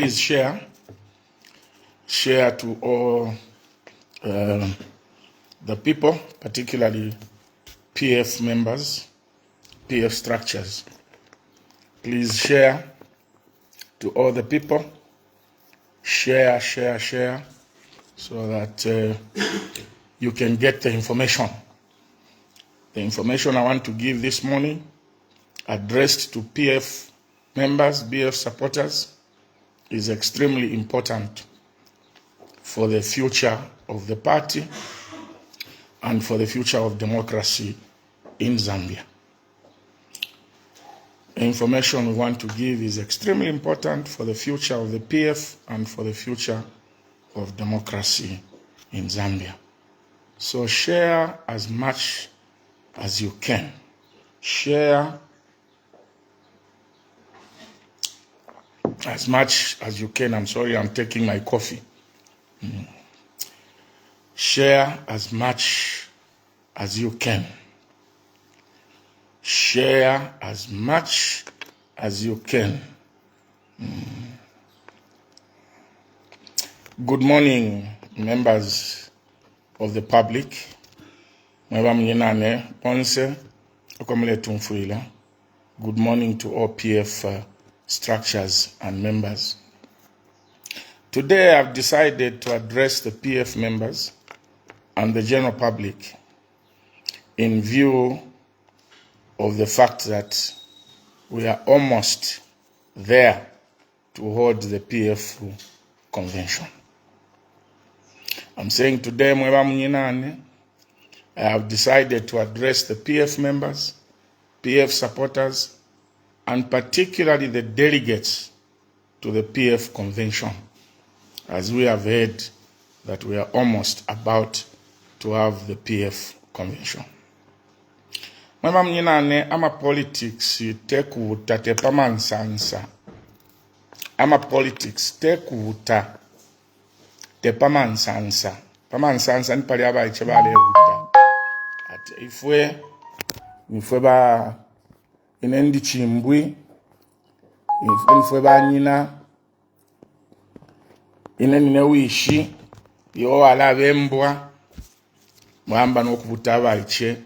Please share to all the people, particularly PF members, PF structures. Please share to all the people. Share, so that you can get the information. The information I want to give this morning, addressed to PF members, PF supporters, is extremely important for the future of the party and for the future of democracy in Zambia. The information we want to give is extremely important for the future of the PF and for the future of democracy in Zambia. So share as much as you can. Share as much as you can. I'm sorry, I'm taking my coffee. Share as much as you can. Share as much as you can. Good morning, members of the public. Good morning to all PF structures and members. Today I've decided to address the PF members and the general public in view of the fact that we are almost there to hold the PF convention. I'm saying today, I have decided to address the PF members, PF supporters, and particularly the delegates to the PF convention, as we have heard that we are almost about to have the PF convention. Ama politics tekuta tepamansansa. Ama politics tekuta tepamansansa. Pamansansa ni pali aba ichebale vuta. Ati ifwe ba inendi chimbwi. Ifwe ba nina. Inene wishi. Yo ala bembwa. Mwamba n'okuvuta aba iche.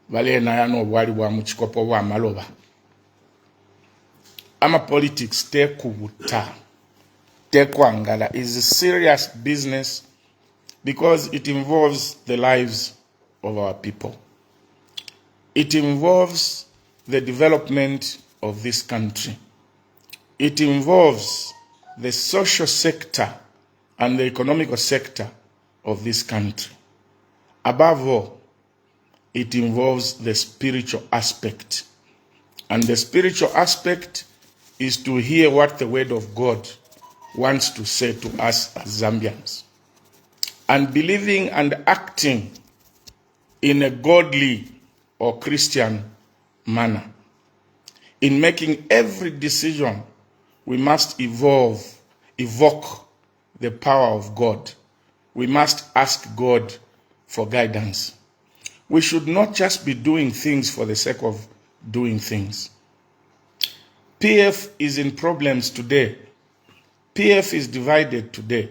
Vale na yano bwali bwa mukikopo bwa maloba. Ama politics tekubuta tekwangala is a serious business because it involves the lives of our people. It involves the development of this country. It involves the social sector and the economical sector of this country. Above all, it involves the spiritual aspect. And the spiritual aspect is to hear what the word of God wants to say to us as Zambians. And believing and acting in a godly or Christian manner. In making every decision, we must evoke the power of God. We must ask God for guidance. We should not just be doing things for the sake of doing things. PF is in problems today. PF is divided today.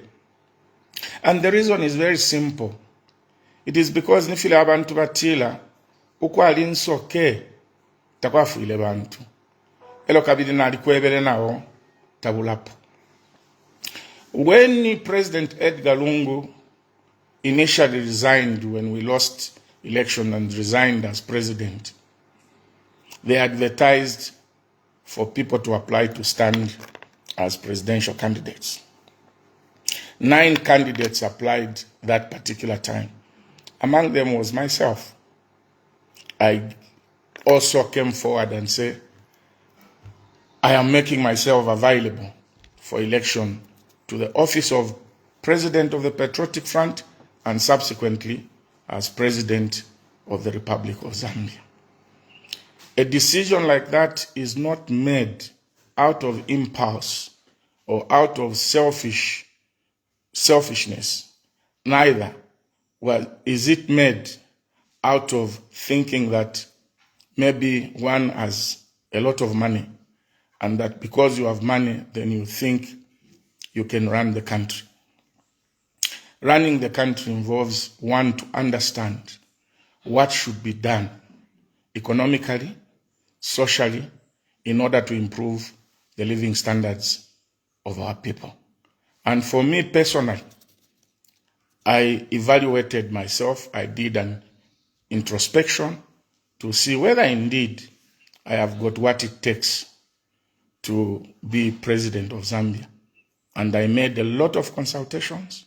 And the reason is very simple. It is because nifile abantu batila ukwali nsoke takwafuile bantu. Elo kabidi na alikwebele nao tabulapo. When President Edgar Lungu initially resigned when we lost election and resigned as president, they advertised for people to apply to stand as presidential candidates. 9 candidates applied that particular time. Among them was myself. I also came forward and said, I am making myself available for election to the office of President of the Patriotic Front and subsequently as President of the Republic of Zambia. A decision like that is not made out of impulse or out of selfishness. Neither is it made out of thinking that maybe one has a lot of money and that because you have money, then you think you can run the country. Running the country involves one to understand what should be done economically, socially, in order to improve the living standards of our people. And for me personally, I evaluated myself. I did an introspection to see whether indeed I have got what it takes to be president of Zambia. And I made a lot of consultations,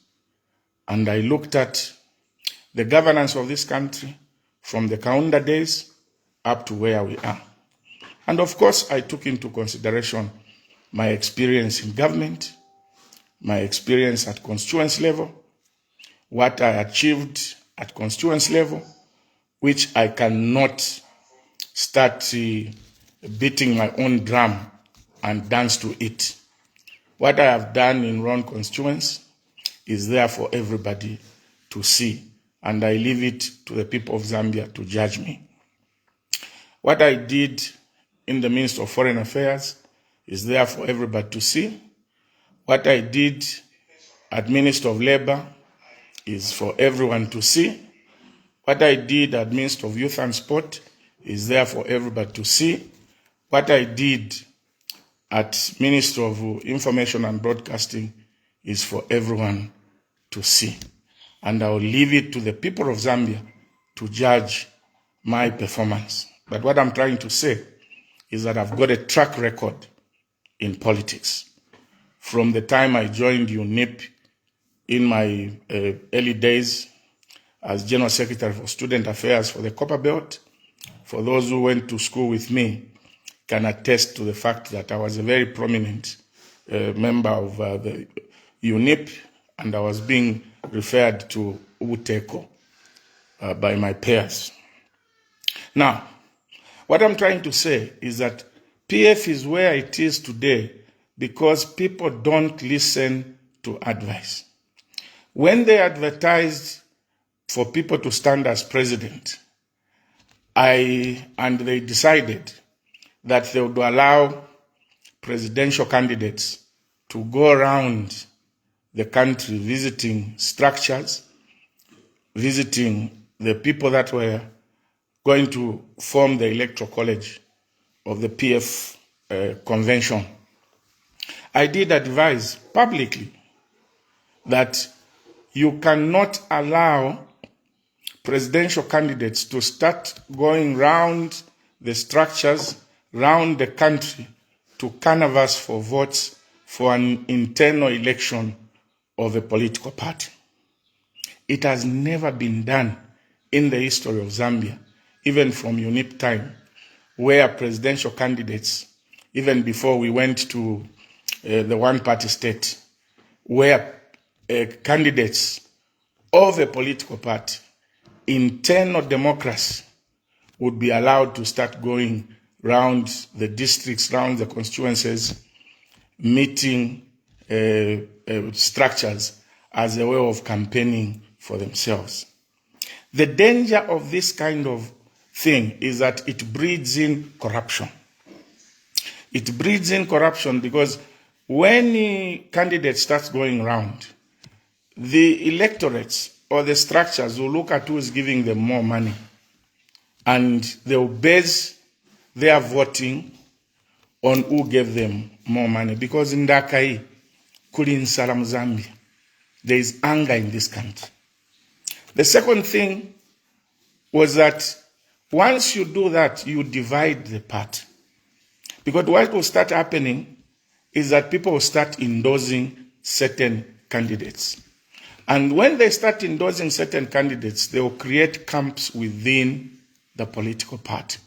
and I looked at the governance of this country from the Kaunda days up to where we are. And of course, I took into consideration my experience in government, my experience at constituency level, what I achieved at constituency level, which I cannot start beating my own drum and dance to it. What I have done in Ron constituency is there for everybody to see, and I leave it to the people of Zambia to judge me. What I did in the Ministry of Foreign Affairs is there for everybody to see. What I did at Ministry of Labor is for everyone to see. What I did at Ministry of Youth and Sport is there for everybody to see. What I did at Ministry of Information and Broadcasting is for everyone to see. And I will leave it to the people of Zambia to judge my performance. But what I'm trying to say is that I've got a track record in politics. From the time I joined UNIP in my early days as General Secretary for Student Affairs for the Copper Belt, for those who went to school with me, can attest to the fact that I was a very prominent member of the UNIP, and I was being referred to Uteko by my peers. Now, what I'm trying to say is that PF is where it is today because people don't listen to advice. When they advertised for people to stand as president, and they decided that they would allow presidential candidates to go around the country visiting structures, visiting the people that were going to form the electoral college of the PF convention. I did advise publicly that you cannot allow presidential candidates to start going round the structures, round the country, to canvass for votes for an internal election of a political party. It has never been done in the history of Zambia, even from UNIP time, where presidential candidates, even before we went to the one-party state, where candidates of a political party, internal democracy, would be allowed to start going round the districts, round the constituencies, meeting structures as a way of campaigning for themselves. The danger of this kind of thing is that it breeds in corruption. It breeds in corruption because when a candidate starts going around, the electorates or the structures will look at who is giving them more money, and they will base their voting on who gave them more money. Because in Dakai, Kuli Nsala Zambia, there is anger in this country. The second thing was that once you do that, you divide the party. Because what will start happening is that people will start endorsing certain candidates. And when they start endorsing certain candidates, they will create camps within the political party.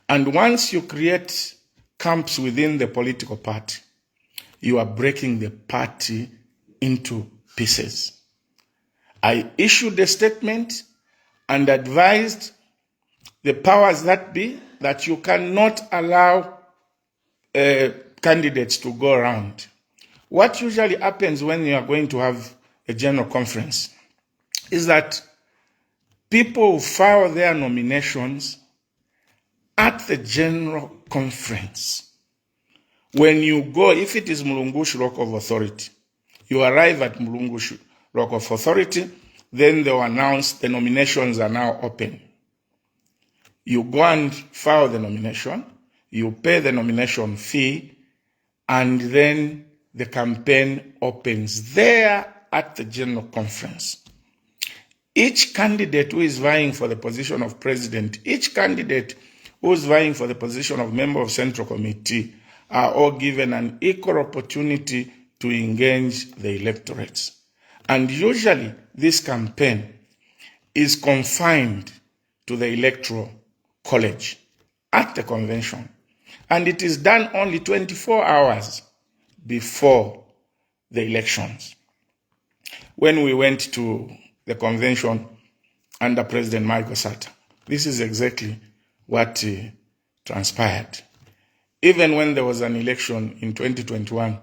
And once you create camps within the political party, you are breaking the party into pieces. I issued a statement and advised the powers that be that you cannot allow candidates to go around. What usually happens when you are going to have a general conference is that people file their nominations at the general conference. When you go, if it is Mulungushi Local Authority, You arrive at Mulungu Rock of Authority, then they'll announce the nominations are now open. You go and file the nomination, you pay the nomination fee, and then the campaign opens there at the General Conference. Each candidate who is vying for the position of president, each candidate who is vying for the position of member of Central Committee are all given an equal opportunity to engage the electorates. And usually this campaign is confined to the Electoral College at the convention. And it is done only 24 hours before the elections. When we went to the convention under President Michael Sata, this is exactly what transpired. Even when there was an election in 2021,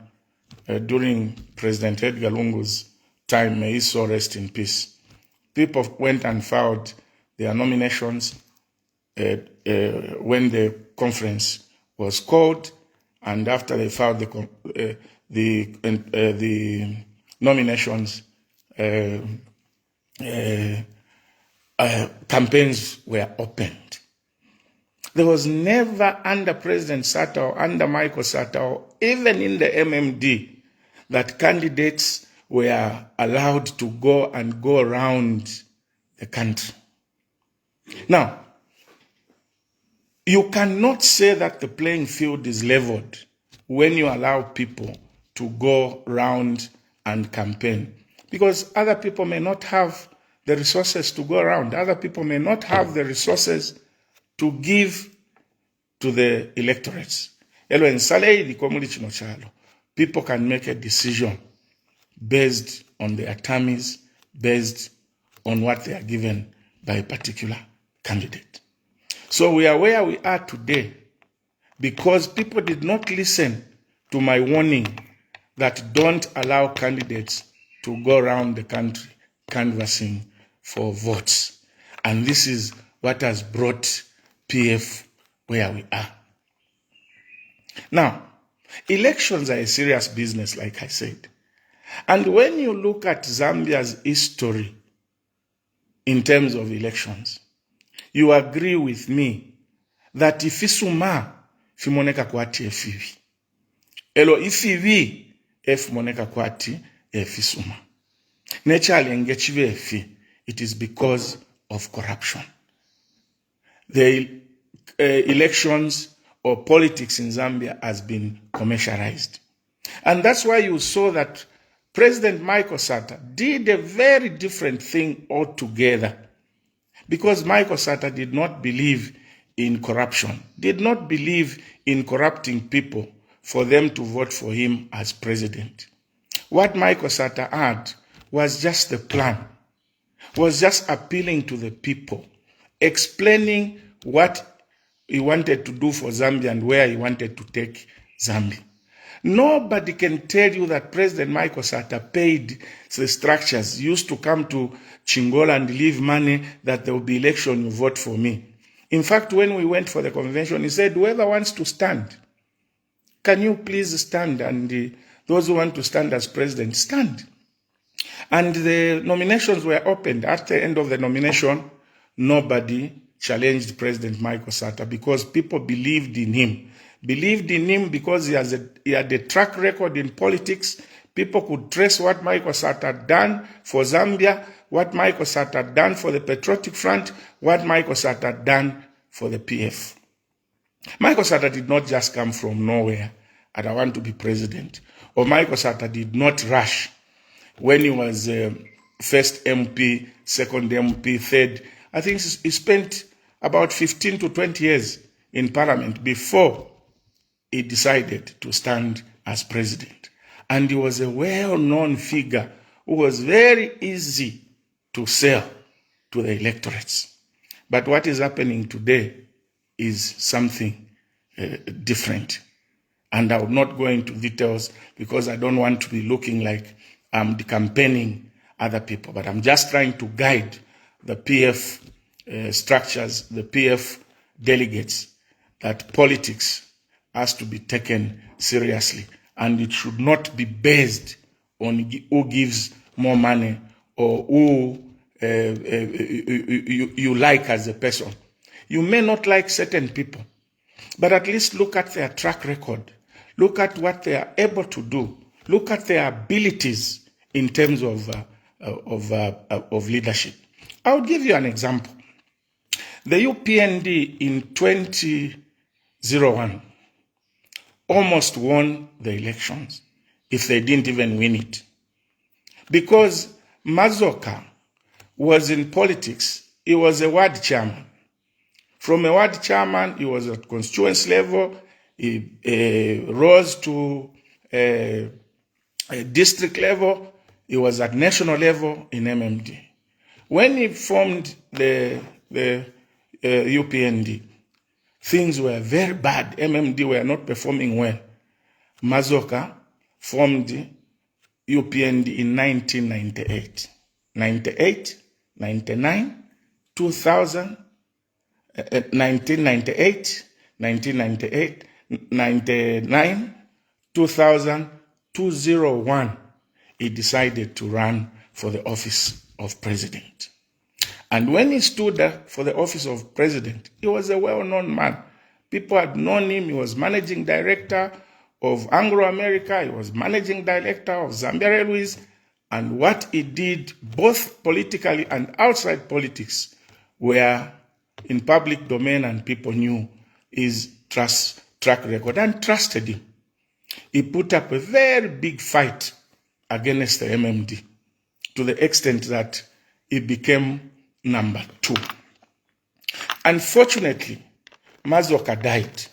during President Edgar Lungu's time, may his soul rest in peace, people went and filed their nominations when the conference was called, and after they filed the nominations, campaigns were opened. There was never under President Sata or under Michael Sata or even in the MMD that candidates were allowed to go around the country. Now, you cannot say that the playing field is leveled when you allow people to go round and campaign, because other people may not have the resources to go around. Other people may not have the resources to give to the electorates. People can make a decision based on their terms, based on what they are given by a particular candidate. So we are where we are today because people did not listen to my warning that don't allow candidates to go around the country canvassing for votes. And this is what has brought PF where we are. Now, elections are a serious business, like I said. And when you look at Zambia's history in terms of elections, you agree with me that ifisuma fimoneka kwati efivi. Elo ifivi moneka kwati efisuma. Naturally engechive efi. It is because of corruption. The elections or politics in Zambia has been commercialized. And that's why you saw that President Michael Sata did a very different thing altogether. Because Michael Sata did not believe in corruption, did not believe in corrupting people for them to vote for him as president. What Michael Sata had was just the plan, was just appealing to the people, explaining what he wanted to do for Zambia and where he wanted to take Zambia. Nobody can tell you that President Michael Sata paid the structures, used to come to Chingola and leave money that there will be election, you vote for me. In fact, when we went for the convention, he said, whoever wants to stand, can you please stand? And those who want to stand as president, stand. And the nominations were opened. At the end of the nomination, nobody challenged President Michael Sata because people believed in him. Believed in him because he had a track record in politics. People could trace what Michael Sata had done for Zambia, what Michael Sata had done for the Patriotic Front, what Michael Sata had done for the PF. Michael Sata did not just come from nowhere and I want to be president. Or Michael Sata did not rush when he was first MP, second MP, third. I think he spent about 15 to 20 years in parliament before he decided to stand as president. And he was a well-known figure who was very easy to sell to the electorates. But what is happening today is something different. And I will not go into details because I don't want to be looking like I'm campaigning other people. But I'm just trying to guide the PF structures, the PF delegates, that politics has to be taken seriously, and it should not be based on who gives more money or who you like as a person. You may not like certain people, but at least look at their track record. Look at what they are able to do. Look at their abilities in terms of leadership. I'll give you an example. The UPND in 2001 almost won the elections, if they didn't even win it. Because Mazoka was in politics, he was a ward chairman. From a ward chairman, he was at constituency level, he rose to a district level, he was at national level in MMD. When he formed the UPND, things were very bad. MMD were not performing well. Mazoka formed UPND in 1998. 98, 99, 2000, 1998, 1998, 99, 2000, 2001, he decided to run for the office of president. And when he stood there for the office of president, he was a well-known man. People had known him. He was managing director of Anglo America. He was managing director of Zambia Railways. And what he did, both politically and outside politics, were in public domain and people knew his track record and trusted him. He put up a very big fight against the MMD to the extent that he became number 2. Unfortunately, Mazoka died.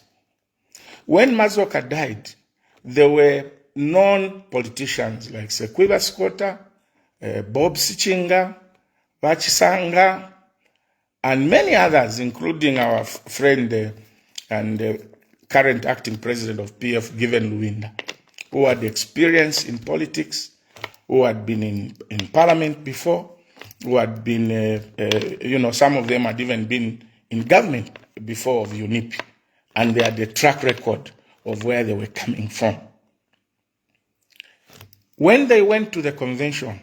When Mazoka died, there were non-politicians like Sekwiba Skota, Bob Sichinga, Vachisanga, and many others, including our friend and current acting president of PF, Given Luwinda, who had experience in politics, who had been in parliament before, who had been, some of them had even been in government before of UNIP, and they had a track record of where they were coming from. When they went to the convention,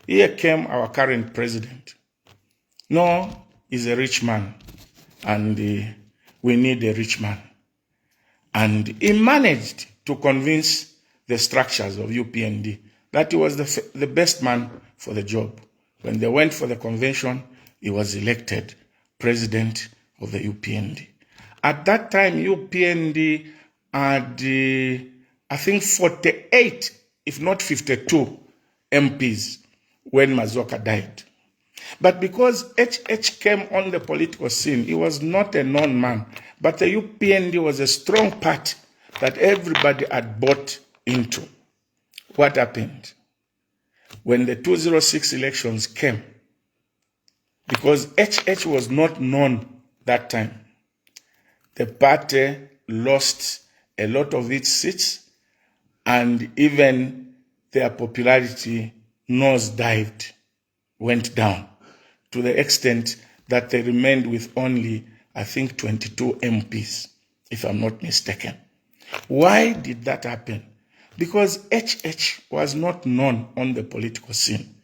here came our current president. No, he's a rich man, and we need a rich man. And he managed to convince the structures of UPND that he was the best man for the job. When they went for the convention, he was elected president of the UPND. At that time, UPND had, I think, 48, if not 52 MPs when Mazoka died. But because HH came on the political scene, he was not a known man. But the UPND was a strong party that everybody had bought into. What happened? When the 2006 elections came, because HH was not known that time, the party lost a lot of its seats, and even their popularity nosedived, went down, to the extent that they remained with only, I think, 22 MPs, if I'm not mistaken. Why did that happen? Because HH was not known on the political scene.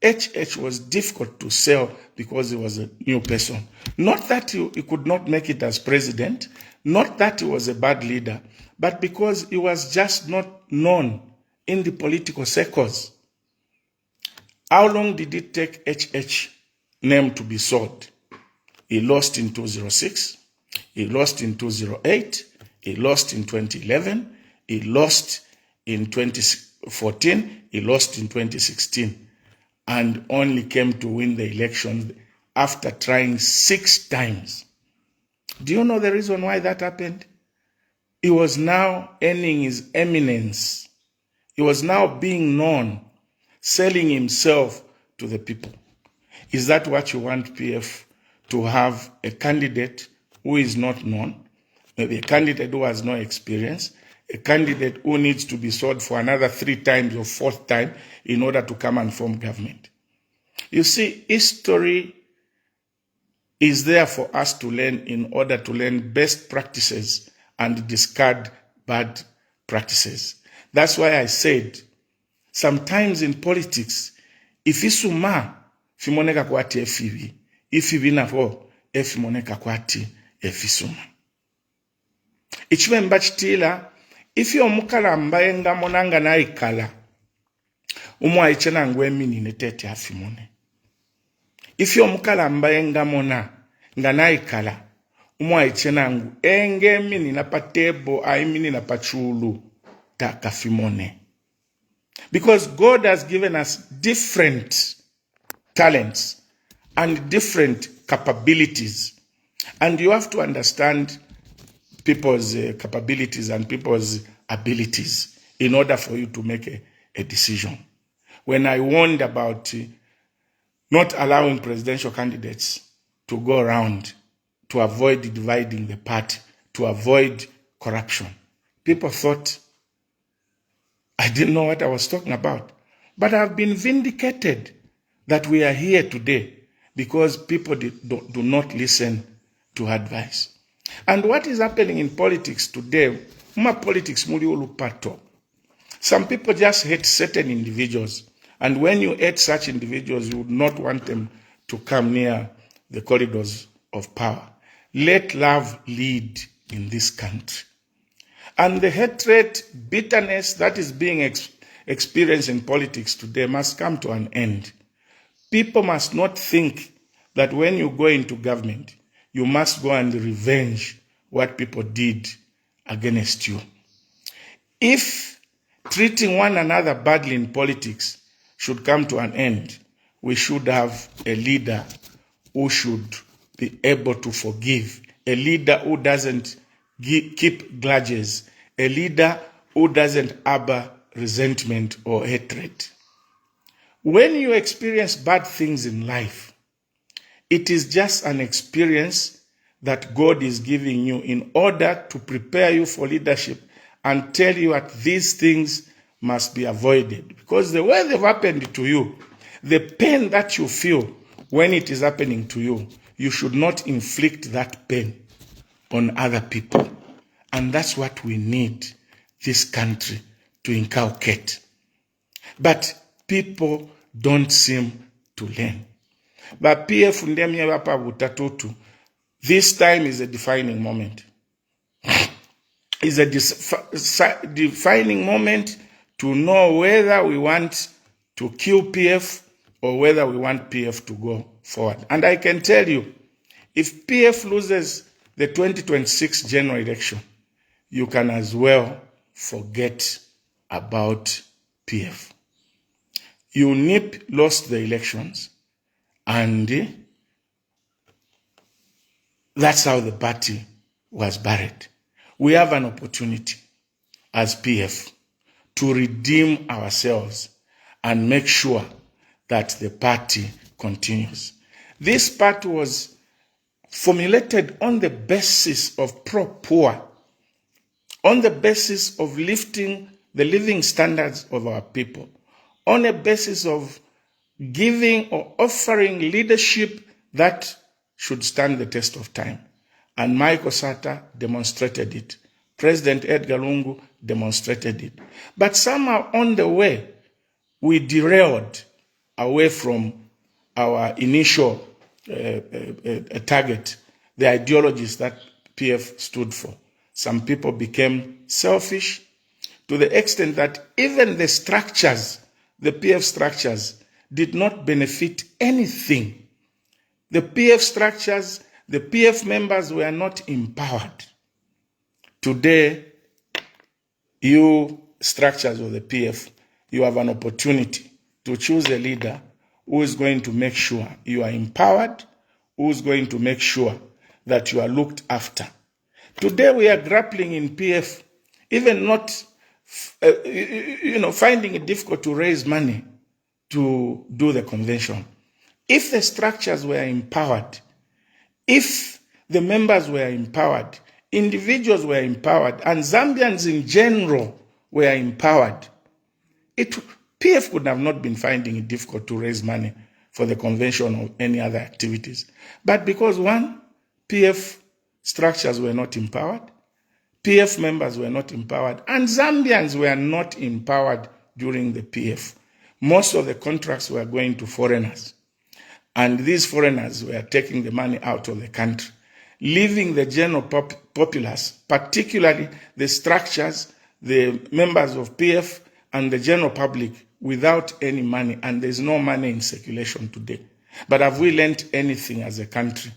HH was difficult to sell because he was a new person. Not that he could not make it as president, not that he was a bad leader, but because he was just not known in the political circles. How long did it take HH name to be sold? He lost in 2006, he lost in 2008, he lost in 2011, he lost in 2014, he lost in 2016, and only came to win the election after trying 6 times. Do you know the reason why that happened? He was now earning his eminence. He was now being known, selling himself to the people. Is that what you want PF to have? A candidate who is not known, maybe a candidate who has no experience, a candidate who needs to be sold for another 3 times or 4th time in order to come and form government? You see, history is there for us to learn in order to learn best practices and discard bad practices. That's why I said sometimes in politics, if isuma fimoneka kwati efibi, ifibi nafo efimoneka kwati efisuma. Ichimemba chitila, ifi omukala mbaye nga monanga na ikala, umwa ichena ngwe mini netete afimone. Ifi omukala mbaye nga mona nga na ikala, umwa ichena ngu enge mini na patebo, ai mini na pachulu ta kafimone. Because God has given us different talents and different capabilities. And you have to understand people's capabilities and people's abilities in order for you to make a decision. When I warned about not allowing presidential candidates to go around to avoid dividing the party, to avoid corruption, people thought I didn't know what I was talking about. But I've been vindicated that we are here today because people do not listen to advice. And what is happening in politics today, some people just hate certain individuals. And when you hate such individuals, you would not want them to come near the corridors of power. Let love lead in this country. And the hatred, bitterness that is being experienced in politics today must come to an end. People must not think that when you go into government, you must go and revenge what people did against you. If treating one another badly in politics should come to an end, we should have a leader who should be able to forgive, a leader who doesn't keep grudges, a leader who doesn't harbor resentment or hatred. When you experience bad things in life, it is just an experience that God is giving you in order to prepare you for leadership and tell you that these things must be avoided. Because the way they've happened to you, the pain that you feel when it is happening to you, you should not inflict that pain on other people. And that's what we need this country to inculcate. But people don't seem to learn. But this time is a defining moment. It's a defining moment to know whether we want to kill PF or whether we want PF to go forward. And I can tell you, if PF loses the 2026 general election, you can as well forget about PF. UNIP lost the elections, and that's how the party was buried. We have an opportunity as PF to redeem ourselves and make sure that the party continues. This party was formulated on the basis of pro-poor, on the basis of lifting the living standards of our people, on a basis of giving or offering leadership that should stand the test of time. And Michael Sata demonstrated it. President Edgar Lungu demonstrated it. But somehow on the way, we derailed away from our initial target, the ideologies that PF stood for. Some people became selfish to the extent that even the structures, the PF structures, did not benefit anything. The PF structures, the PF members were not empowered. Today, you structures of the PF, you have an opportunity to choose a leader who is going to make sure you are empowered, who is going to make sure that you are looked after. Today we are grappling in PF, even not, finding it difficult to raise money to do the convention. If the structures were empowered, if the members were empowered, individuals were empowered, and Zambians in general were empowered, PF would have not been finding it difficult to raise money for the convention or any other activities. But because one, PF structures were not empowered, PF members were not empowered, and Zambians were not empowered during the PF, most of the contracts were going to foreigners. And these foreigners were taking the money out of the country, leaving the general populace, particularly the structures, the members of PF, and the general public without any money. And there's no money in circulation today. But have we learned anything as a country?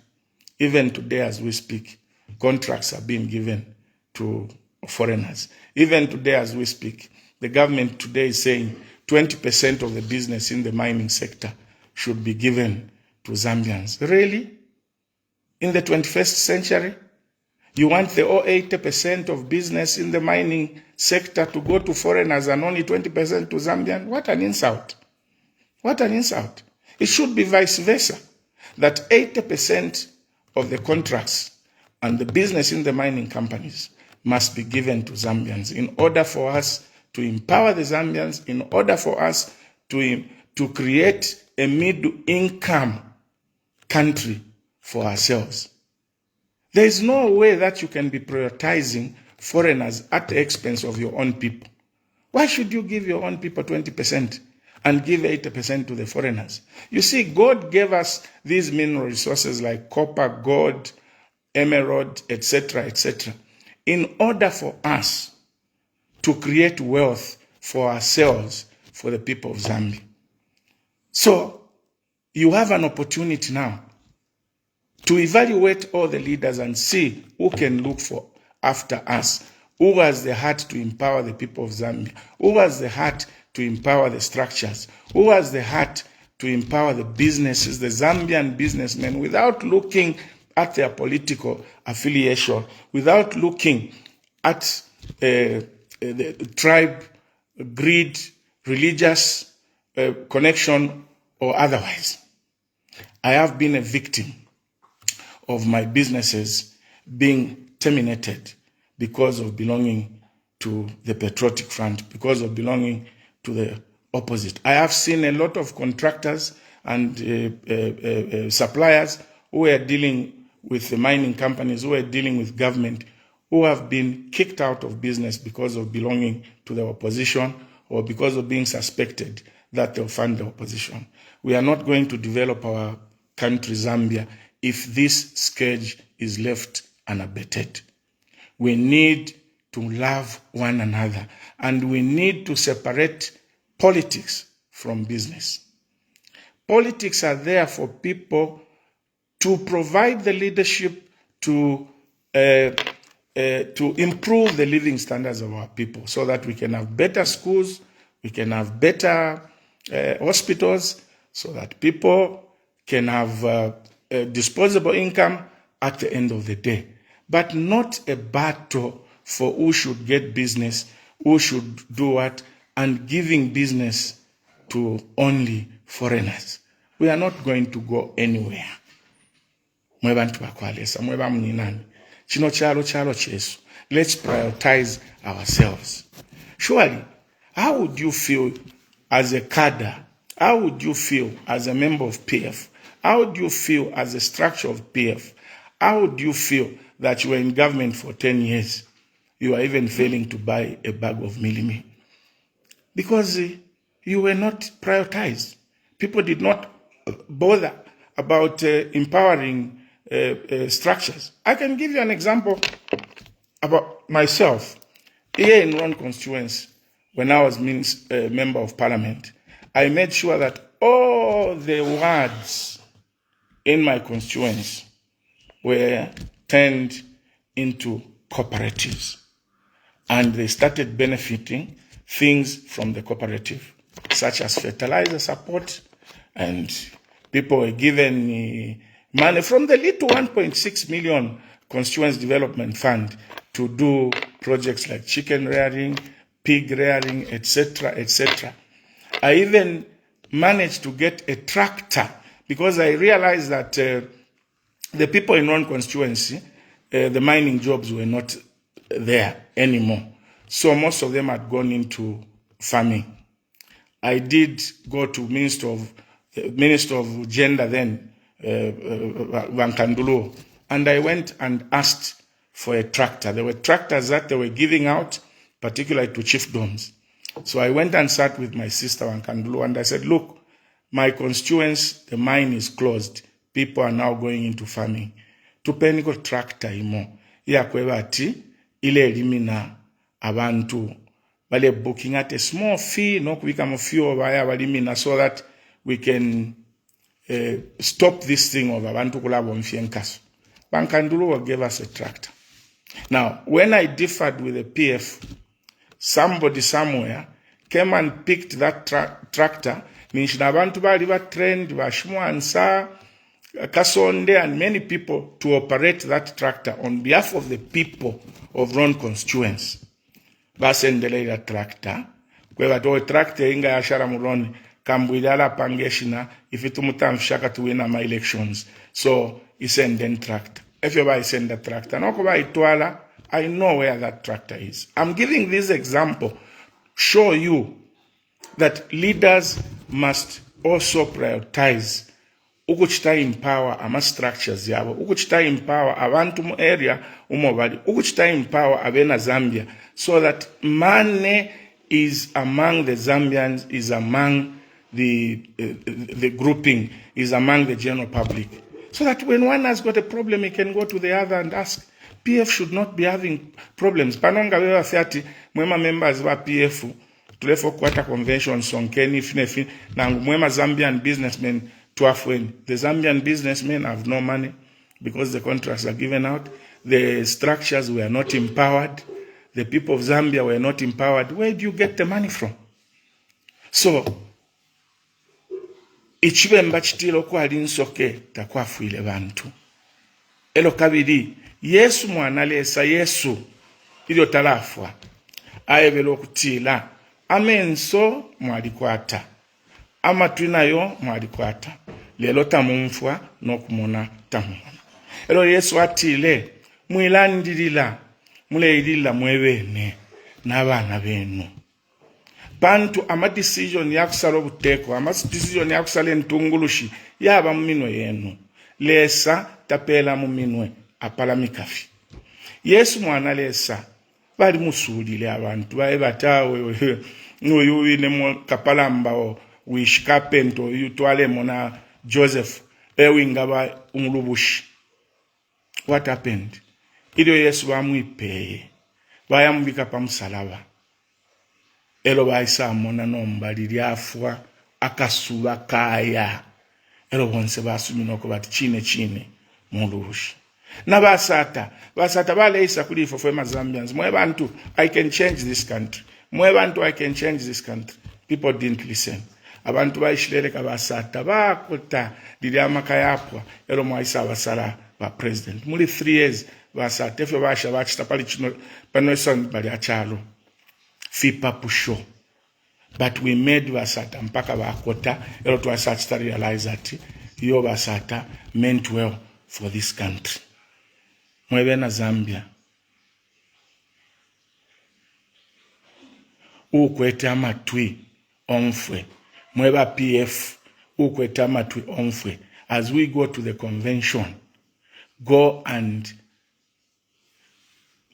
Even today, as we speak, contracts are being given to foreigners. Even today, as we speak, the government today is saying 20% of the business in the mining sector should be given to Zambians. Really? In the 21st century? You want the 80% of business in the mining sector to go to foreigners and only 20% to Zambians? What an insult. What an insult. It should be vice versa, that 80% of the contracts and the business in the mining companies must be given to Zambians in order for us to empower the Zambians, in order for us to create a middle-income country for ourselves. There is no way that you can be prioritizing foreigners at the expense of your own people. Why should you give your own people 20% and give 80% to the foreigners? You see, God gave us these mineral resources like copper, gold, emerald, etc., in order for us to create wealth for ourselves, for the people of Zambia. So, you have an opportunity now to evaluate all the leaders and see who can look for after us, who has the heart to empower the people of Zambia, who has the heart to empower the structures, who has the heart to empower the businesses, the Zambian businessmen, without looking at their political affiliation, without looking at the tribe, greed, religious connection, or otherwise. I have been a victim of my businesses being terminated because of belonging to the Patriotic Front, because of belonging to the opposite. I have seen a lot of contractors and suppliers who are dealing with the mining companies, who are dealing with government, who have been kicked out of business because of belonging to the opposition or because of being suspected that they'll fund the opposition. We are not going to develop our country, Zambia, if this scourge is left unabated. We need to love one another, and we need to separate politics from business. Politics are there for people to provide the leadership to improve the living standards of our people so that we can have better schools, we can have better hospitals, so that people can have disposable income at the end of the day. But not a battle for who should get business, who should do what, and giving business to only foreigners. We are not going to go anywhere. Let's prioritize ourselves. Surely, how would you feel as a cadre? How would you feel as a member of PF? How would you feel as a structure of PF? How would you feel that you were in government for 10 years? You are even failing to buy a bag of milimi. Because you were not prioritized. People did not bother about empowering structures. I can give you an example about myself. Here in Ron constituency, when I was member of parliament, I made sure that all the wards in my constituency were turned into cooperatives. And they started benefiting things from the cooperative, such as fertilizer support, and people were given money from the little 1.6 million constituency development fund to do projects like chicken rearing, pig rearing, etc. I even managed to get a tractor because I realized that the people in one constituency, the mining jobs were not there anymore. So most of them had gone into farming. I did go to Minister of Gender then, Wankandulo, and I went and asked for a tractor. There were tractors that they were giving out, particularly to chiefdoms. So I went and sat with my sister Wankandulu and I said, look, my constituents, the mine is closed. People are now going into farming. Tupeniko tractor imo. Ya kwebati, ile elimina abantu. Bale booking at a small fee, no kubika few of aya balimina so that we can stop this thing of abantu kulabo mfienkaso. Wankandulu gave us a tractor. Now, when I differed with the PF, somebody somewhere came and picked that tractor. Abantu bali ba trained, Bashmuansa, Kasonde, and many people to operate that tractor on behalf of the people of Ron constituents. Basendele that tractor. Kwa to tractor inga yashara muloni Kambwili ala pangeshina ifitumutamshaka to win my elections. So he send then tractor. If you buy send the tractor, no kuba itwala, I know where that tractor is. I'm giving this example, show you that leaders must also prioritize ukuchita empower ama structures yabo, ukuchita empower abantu mu area umobali, ukuchita empower abena Zambia, so that money is among the Zambians, is among the grouping, is among the general public. So that when one has got a problem, he can go to the other and ask. PF should not be having problems. Panonga wewa 30, mwema members wa PF, tulefo kwata convention, sonkeni, finefin, na mwema Zambian businessmen, tuafweni. The Zambian businessmen have no money because the contracts are given out. The structures were not empowered. The people of Zambia were not empowered. Where do you get the money from? So, ichibemba chitilo kwa linsoke takwafuile bantu. Elo kabiri, Yesu mwanalesa Yesu ilio talafwa. Aevelo kutila. Amenso mwalikwata. Ama tuinayo mwalikwata. Lelo tamumfwa nokumona tamumona. Elo Yesu atile. Mwilandilila. Muleilila mwebene. Nabana benu. Bantu ama decision ya kusalo buteko, ama decision ya kusale ntungulushi, yaba muminwe yenu. Lesa tapela muminwe apala mikafi. Yesu mwana lesa, bali musulile abantu, bae batawe, uyu ine kapalamba o, wishikapento, yu tuale mona Joseph, ingaba umulubushi. What happened? Ilio Yesu wa muipeye, baya mbika pa msalaba. Elo baisa mona nomba liliafwa akasuba kaya. Elo bonse basuminoko bati chine mulurushi. Na basata bale isa kulifo fwe Zambians. Mwe bantu, I can change this country. Mwe bantu, I can change this country. People didn't listen. Abantu baishilele ka basata bakota liliama kayapwa. Elo mwaisa basala ba president. Muli 3 years basata efwe basha bachita pali chino panoison bali achalo. Fipa pusho. But we made Vasata mpaka bakota. Elo to Vasata realize that yo Vasata meant well for this country. Mwebe na Zambia. Ukwete amatwi omfwe. Mweba PF. Ukwete amatwi omfwe. As we go to the convention, go and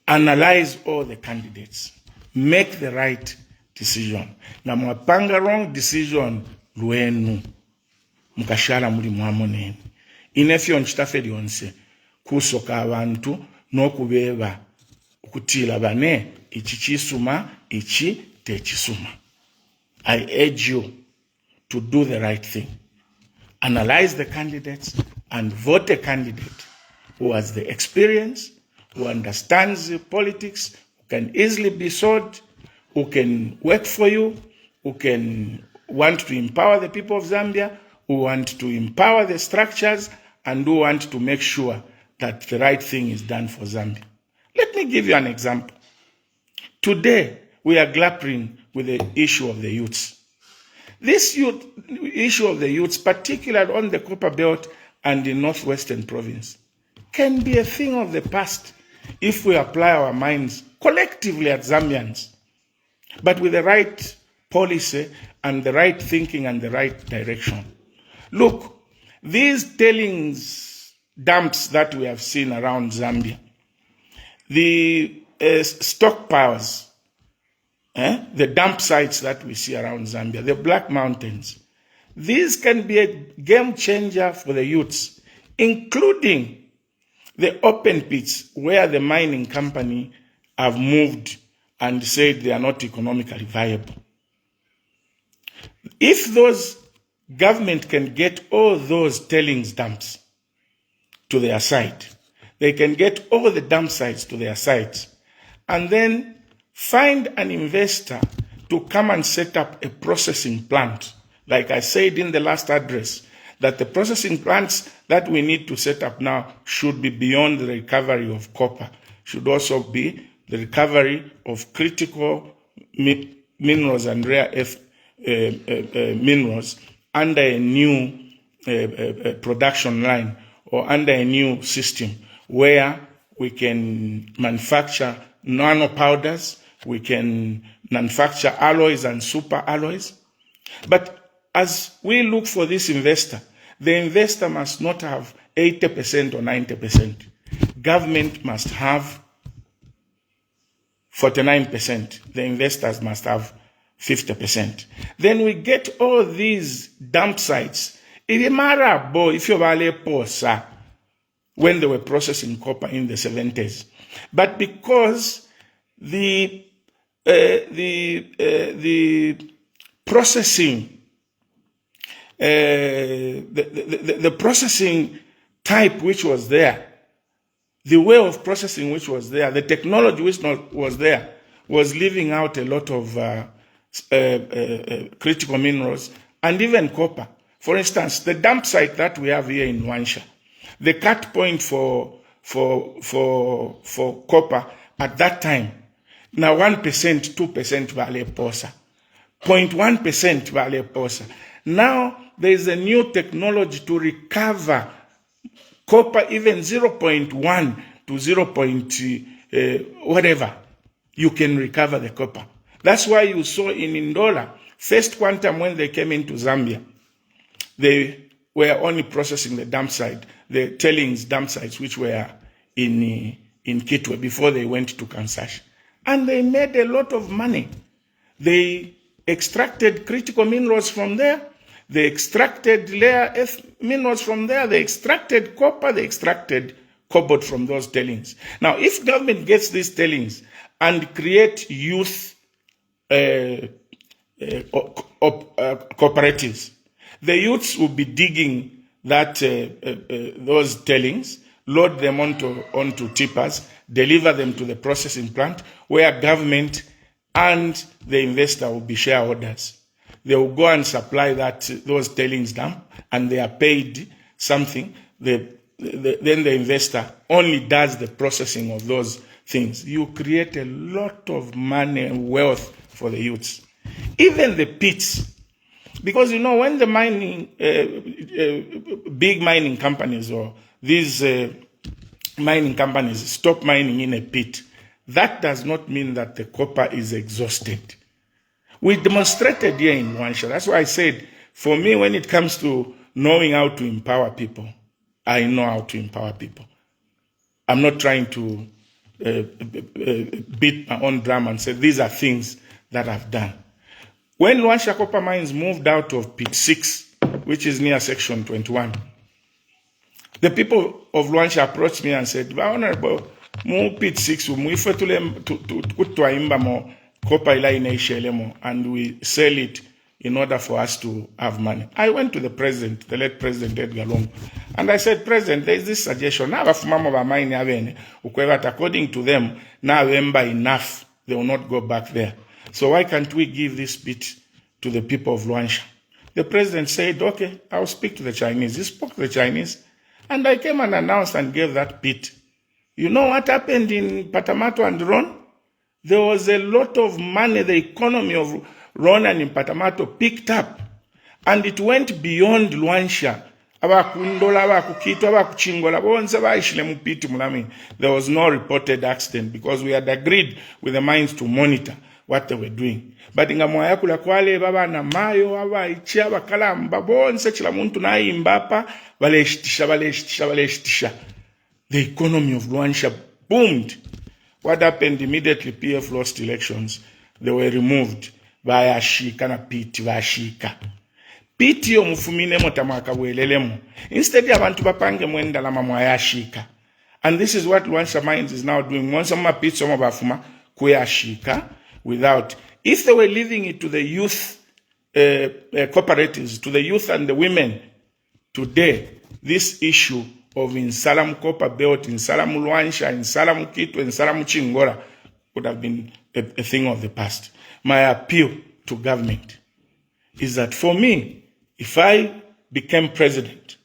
analyze all the candidates. Make the right decision. Na mwapanga wrong decision luenu. Mukashala muli mwamoneni. Inefyo nchitafeli onse. Kusoka abantu no kubeba. Kutila bane. Ichi chisuma. Ichi techisuma. I urge you to do the right thing. Analyze the candidates and vote a candidate who has the experience, who understands the politics, can easily be sold, who can work for you, who can want to empower the people of Zambia, who want to empower the structures, and who want to make sure that the right thing is done for Zambia. Let me give you an example. Today, we are grappling with the issue of the youths. This issue of the youths, particularly on the Copper Belt and the Northwestern Province, can be a thing of the past if we apply our minds collectively as Zambians, but with the right policy and the right thinking and the right direction. Look, these tailings dumps that we have seen around Zambia, the stockpiles the dump sites that we see around Zambia, the Black Mountains. These can be a game changer for the youths, including the open pits where the mining company have moved and said they are not economically viable. If those government can get all those tailings dumps to their site, they can get all the dump sites to their sites, and then find an investor to come and set up a processing plant. Like I said in the last address, that the processing plants that we need to set up now should be beyond the recovery of copper, should also be the recovery of critical minerals and rare earth minerals under a new production line or under a new system where we can manufacture nano powders, we can manufacture alloys and super alloys. But as we look for this investor, the investor must not have 80% or 90%. Government must have 49%. The investors must have 50%. Then we get all these dump sites. If you when they were processing copper in the 70s. But because the processing the processing type which was there, the way of processing which was there, the technology which was there, was leaving out a lot of critical minerals and even copper. For instance, the dump site that we have here in Luanshya, the cut point for copper at that time, now 1%, 2% vale posa, 0.1% vale posa. Now there is a new technology to recover copper, even 0.1 to 0. Whatever, you can recover the copper. That's why you saw in Ndola, First Quantum, when they came into Zambia, they were only processing the dump site, the tailings dump sites, which were in Kitwe before they went to Kansash. And they made a lot of money. They extracted critical minerals from there. They extracted rare earth minerals from there. They extracted copper. They extracted cobalt from those tailings. Now, if government gets these tailings and create youth cooperatives, the youths will be digging that those tailings, load them onto tippers, deliver them to the processing plant, where government and the investor will be shareholders. They will go and supply those tailings dump, and they are paid something. Then the investor only does the processing of those things. You create a lot of money and wealth for the youths. Even the pits. Because, when the mining, big mining companies or these mining companies stop mining in a pit, that does not mean that the copper is exhausted. We demonstrated here in Luanshya. That's why I said, for me, when it comes to knowing how to empower people, I know how to empower people. I'm not trying to beat my own drum and say, these are things that I've done. When Luanshya Copper Mines moved out of Pit 6, which is near Section 21, the people of Luanshya approached me and said, Honorable, move Pit 6, and we sell it in order for us to have money. I went to the president, the late President Edgar Lungu, and I said, President, there is this suggestion. According to them, now enough, they will not go back there. So why can't we give this pit to the people of Luanshya? The president said, okay, I'll speak to the Chinese. He spoke to the Chinese, and I came and announced and gave that pit. You know what happened in Patamato and Ron? There was a lot of money. The economy of Ron and in Patamato picked up, and it went beyond Luanshya. There was no reported accident because we had agreed with the mines to monitor what they were doing. But inga mwayakula kwale baba na mayo aba ichia bakalamba bonse chila muntu na imbapa baleshtisha. The economy of Luanshya boomed. What happened immediately? PF lost elections, they were removed by Ashika na Piti by Ashika. Piti yo mufumine motamaka welelemo. Instead abantu bapange mwenda la mamwa ya Ashika. And this is what Luansha Mines is now doing. Once some Piti some bafuma kuya Ashika without. If they were leaving it to the youth cooperatives, to the youth and the women, today this issue of in Salam Copper Belt, in Salam Luansha, in Salam Kito, in Salam Chingora would have been a thing of the past. My appeal to government is that for me, if I become president,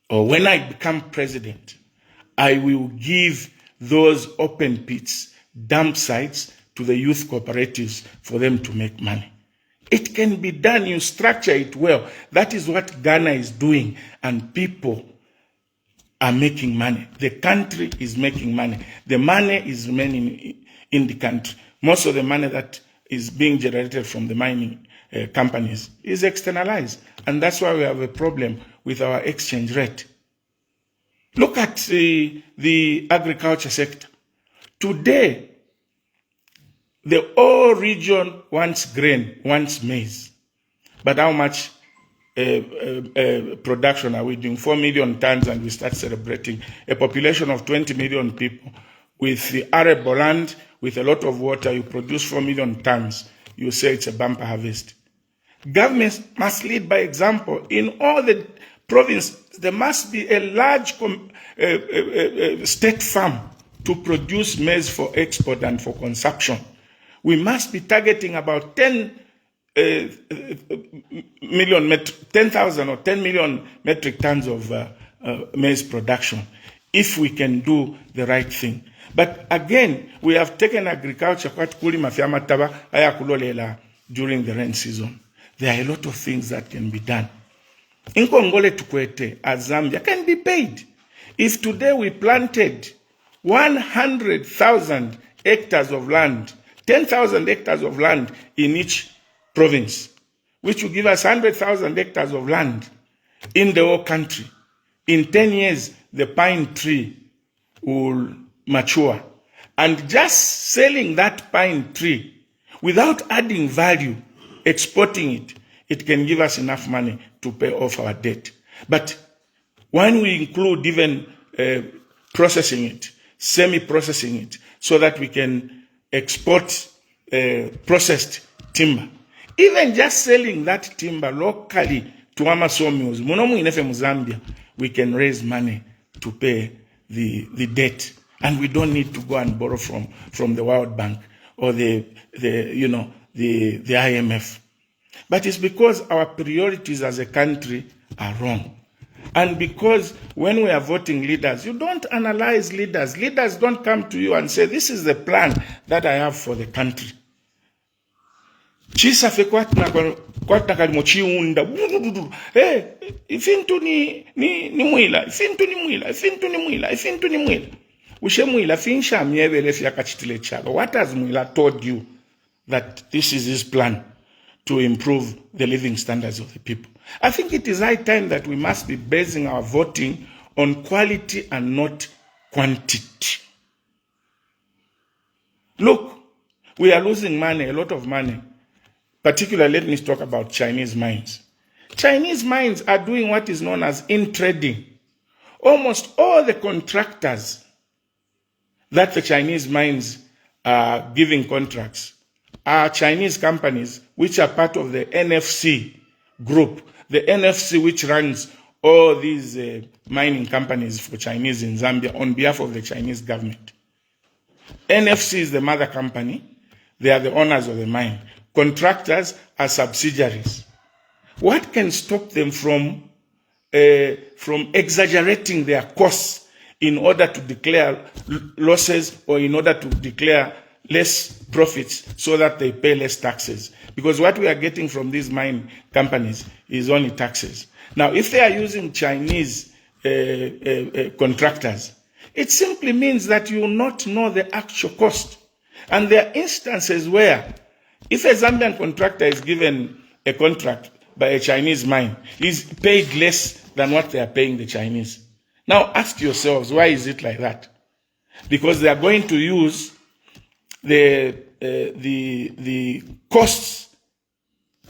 or when I become president, I will give those open pits, dump sites to the youth cooperatives for them to make money. It can be done, you structure it well. That is what Ghana is doing, and people are making money. The country is making money. The money is remaining in the country. Most of the money that is being generated from the mining companies is externalized. And that's why we have a problem with our exchange rate. Look at the agriculture sector. Today, the whole region wants grain, wants maize. But how much production are we doing? 4 million tons, and we start celebrating a population of 20 million people. With the arable land, with a lot of water, you produce 4 million tons. You say it's a bumper harvest. Governments must lead by example. In all the provinces, there must be a large state farm to produce maize for export and for consumption. We must be targeting about 10,000 or 10 million metric tons of maize production, if we can do the right thing. But again, we have taken agriculture during the rain season. There are a lot of things that can be done. In Kongole Tukwete, as Zambia, can be paid. If today we planted 100,000 hectares of land, 10,000 hectares of land in each province, which will give us 100,000 hectares of land in the whole country. In 10 years, the pine tree will mature. And just selling that pine tree without adding value, exporting it, it can give us enough money to pay off our debt. But when we include even processing it, semi-processing it, so that we can export processed timber, even just selling that timber locally to our sawmills, Zambia, we can raise money to pay the debt. And we don't need to go and borrow from the World Bank or the IMF. But it's because our priorities as a country are wrong. And because when we are voting leaders, you don't analyze leaders. Leaders don't come to you and say, this is the plan that I have for the country. Chisa fe kwatna kalimochiunda. Hey, ifintu ni mwila, ifintu ni mwila, ifintu ni mwila, ifintu ni mwila. Ushe mwila finsha mievele fya kachitile chalo. What has mwila told you that this is his plan to improve the living standards of the people? I think it is high time that we must be basing our voting on quality and not quantity. Look, we are losing money, a lot of money. Particularly, let me talk about Chinese mines. Chinese mines are doing what is known as in-trading. Almost all the contractors that the Chinese mines are giving contracts are Chinese companies which are part of the NFC group. The NFC which runs all these mining companies for Chinese in Zambia on behalf of the Chinese government. NFC is the mother company. They are the owners of the mine. Contractors are subsidiaries. What can stop them from exaggerating their costs in order to declare losses or in order to declare less profits so that they pay less taxes? Because what we are getting from these mine companies is only taxes. Now, if they are using Chinese contractors, it simply means that you will not know the actual cost. And there are instances where if a Zambian contractor is given a contract by a Chinese mine, he's paid less than what they are paying the Chinese. Now ask yourselves, why is it like that? Because they are going to use the the costs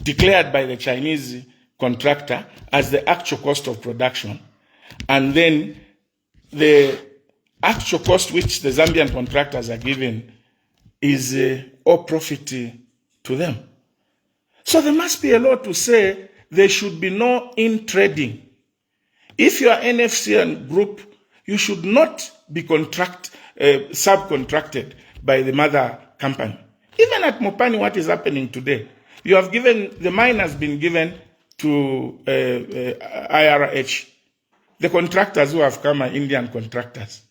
declared by the Chinese contractor as the actual cost of production, and then the actual cost which the Zambian contractors are given is all profit to them. So there must be a law to say there should be no in-trading. If you are NFC group, you should not be subcontracted by the mother company. Even at Mopani, what is happening today? You have given, the mine has been given to IRH. The contractors who have come are Indian contractors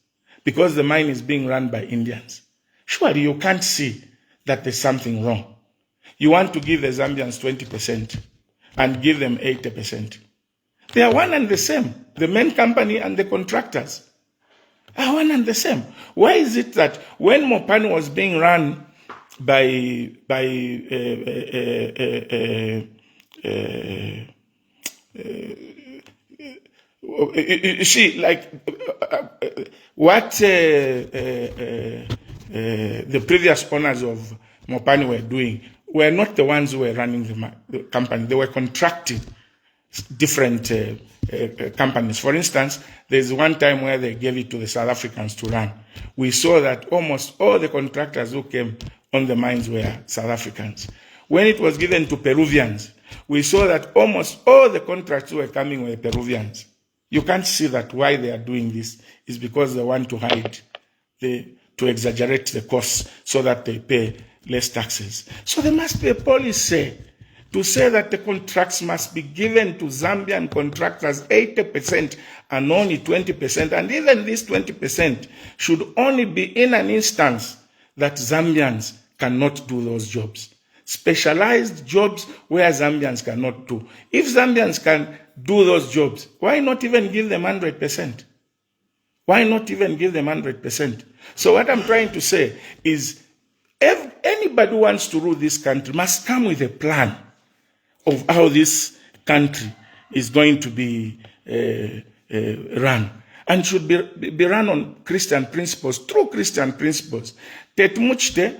because the mine is being run by Indians. Surely you can't see that there's something wrong. You want to give the Zambians 20% and give them 80%. They are one and the same. The main company and the contractors are one and the same. Why is it that when Mopani was being run by you see, like what the previous owners of Mopani were doing were not the ones who were running the company. They were contracting different companies. For instance, there's one time where they gave it to the South Africans to run. We saw that almost all the contractors who came on the mines were South Africans. When it was given to Peruvians, we saw that almost all the contracts who were coming were Peruvians. You can't see that why they are doing this is because they want to hide, to exaggerate the costs so that they pay less taxes. So there must be a policy to say that the contracts must be given to Zambian contractors 80% and only 20%. And even this 20% should only be in an instance that Zambians cannot do those jobs. Specialized jobs where Zambians cannot do. If Zambians can do those jobs, why not even give them 100%? Why not even give them 100%? So what I'm trying to say is, if anybody who wants to rule this country must come with a plan of how this country is going to be run, and should be run on Christian principles, true Christian principles. Tetmuchte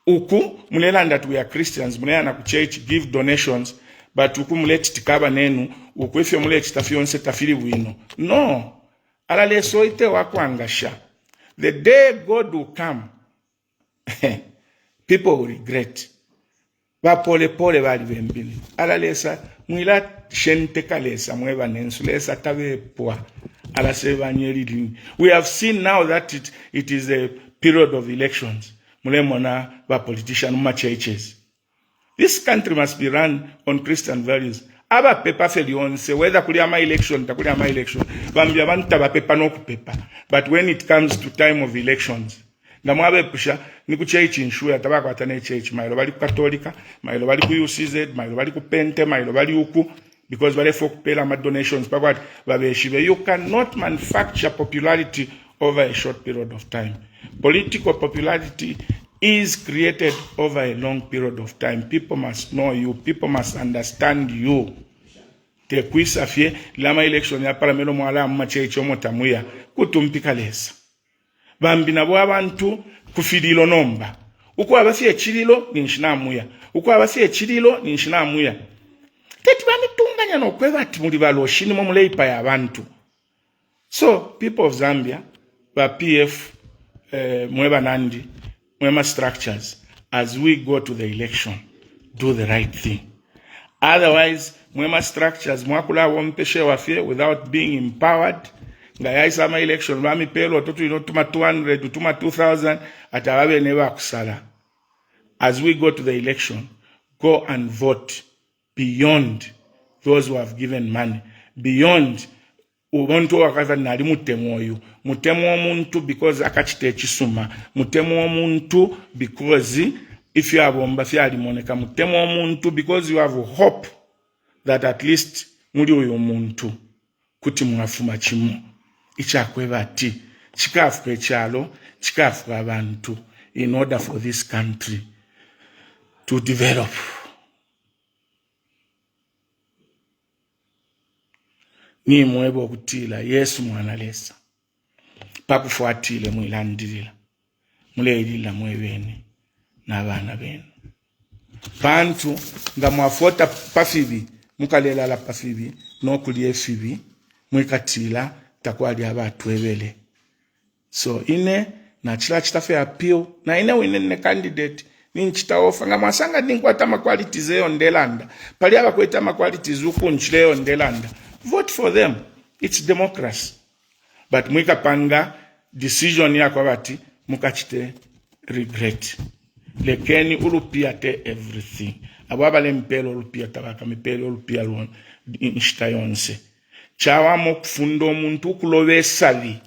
uku mulela that we are Christians, mulela na church give donations, but uku muleti tikaba nenu, uku ifyo muleti tafionse tafiri wino. No. Alale soite wakwangasha. The day God will come, people will regret. Ba pole bali bembili. Alalesa mwila shente kalesa mweba nensulesa tabe poa. Alaseba nyeri. We have seen now that it is a period of elections. Mulemona ba politician churches. This country must be run on Christian values. Aba pepa feli onse whether kuli ama election takuli ama election. Bambia bantu ba pepa no kupepa. But when it comes to time of elections, ndamwabe pusha ni ku church insure tabaka atane church mailo bali ku Katolika, mailo bali ku UCZ, mailo bali ku Pente, mailo bali uku, because bale folk pay ma donations pakwa babeshibe. You cannot manufacture popularity over a short period of time. Political popularity is created over a long period of time. People must know you. People must understand you. Te kuisa fie lama election ya paramelo mwala mmachecho motamuya kutumpika lesa. Bambi na abantu kufidilo nomba. Uko abafie chililo ni nshinamuya. Uko abafie chililo ni nshinamuya. Teti bamitunganya no kweva timuli baloshini momuleipa ya abantu. So people of Zambia, ba PF mweba nandi, mwema structures, as we go to the election, do the right thing. Otherwise, mwema structures mwakula wompeshe wafie without being empowered. Ngayaisa ama election bami pelo totu inotuma 200 utuma 2000 atawabe neba kusala. As we go to the election, go and vote beyond those who have given money, beyond ubonto wakaza nali mutemoyo. Mutemo omuntu because akachite chisuma. Mutemo omuntu because if you have ombafia limoneka. Mutemo omuntu because you have hope that at least muri uyo muntu kuti mwafuma chimu. Ichakweba ti chikafu kwechalo, chikafu abantu, in order for this country to develop. Ni mwebo kutila Yesu mwanalesa pakufuatile mwilandilila muleilila mweweni n'abaana benu. Bantu nga mwafota pafibi mukalela la pafibi n'okulya efibi mwekatila takwali abatwebele. So ine na chila chitafe appeal na ine wine candidate ninchitaofa nga mwasanga ninkwata ma qualities eyo ndelanda pali abakweta ma qualities uku nchileyo ndelanda, vote for them. It's democracy. But mwikapanga decision yako bati mukachite regret. Lekeni ulupia te everything. Ababa le mpelo ulupia tabaka mpelo ulupia luon nchitayonse. Chawa mokfundo omuntu kulowe savi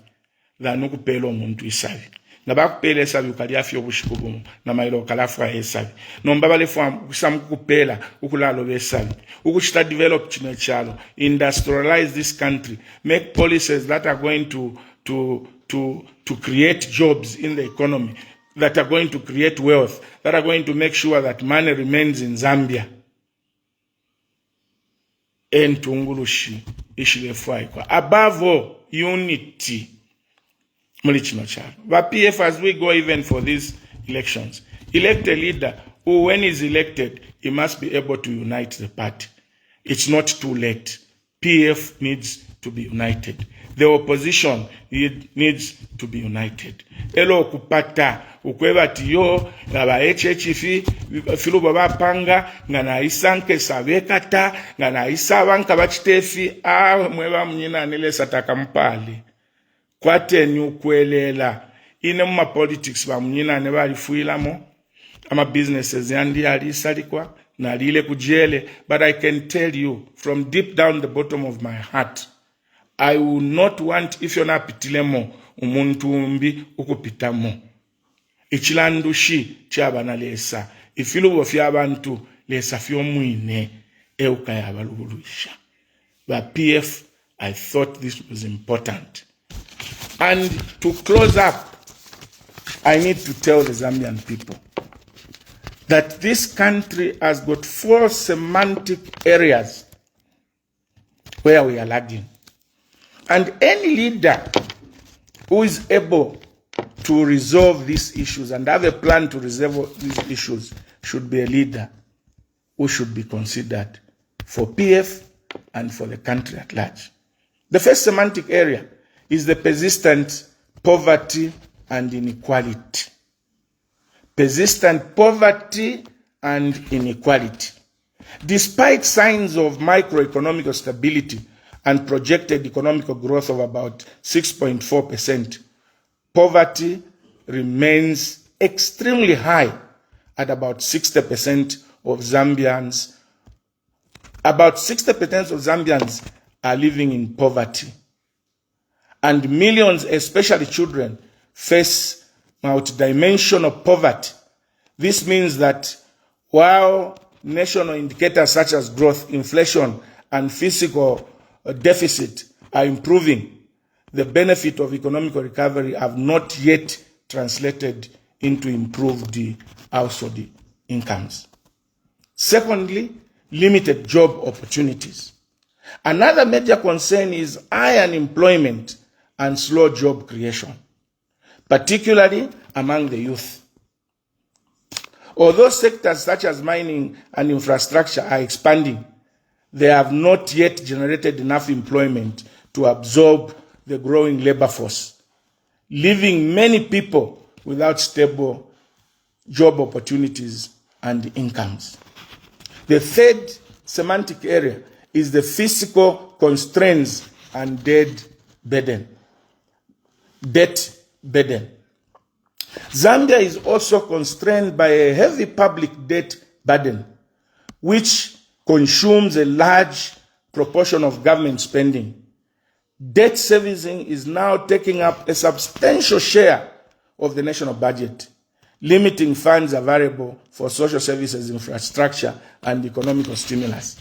dhanu kupelo omuntu isavi. Ngaba kupele savi ukaliafi obushikubumu na mailo ukalafu esavi. Nombaba le kusamu kupela ukulalo besavi. Ukuchita develop chino chalo. Industrialize this country. Make policies that are going to create jobs in the economy, that are going to create wealth, that are going to make sure that money remains in Zambia. Entungulushi ishilefuaikwa. Above all, unity. Mulichino chalo. But PF, as we go even for these elections, elect a leader who, when he's elected, he must be able to unite the party. It's not too late. PF needs to be united. The opposition needs to be united. Elo kupata ukweba tiyo ngaba HHF filu baba panga ngana isanke sabekata ngana isabanka bachitefi mweba mnyina nile sataka mpali kwate nyukwelela ine mma politics ba mnyina ne bali fuilamo ama businesses yandi ali salikwa na lile kujele. But I can tell you from deep down the bottom of my heart, I will not want if you're not pitilemo umuntu umbi ukupitamo. Ichilandushi chabana lesa. Ifilu wafia abantu lesa fio muine euka abalubuluisha. But PF, I thought this was important. And to close up, I need to tell the Zambian people that this country has got 4 semantic areas where we are lagging. And any leader who is able to resolve these issues and have a plan to resolve these issues should be a leader who should be considered for PF and for the country at large. The first semantic area is the persistent poverty and inequality. Persistent poverty and inequality. Despite signs of microeconomic stability and projected economic growth of about 6.4%, poverty remains extremely high at about 60% of Zambians. About 60% of Zambians are living in poverty. And millions, especially children, face multidimensional poverty. This means that while national indicators such as growth, inflation, and fiscal deficit are improving, the benefit of economic recovery have not yet translated into improved household incomes. Secondly, limited job opportunities. Another major concern is high unemployment and slow job creation, particularly among the youth. Although sectors such as mining and infrastructure are expanding, they have not yet generated enough employment to absorb the growing labor force, leaving many people without stable job opportunities and incomes. The third semantic area is the fiscal constraints and debt burden. Zambia is also constrained by a heavy public debt burden, which consumes a large proportion of government spending. Debt servicing is now taking up a substantial share of the national budget, limiting funds available for social services, infrastructure, and economic stimulus.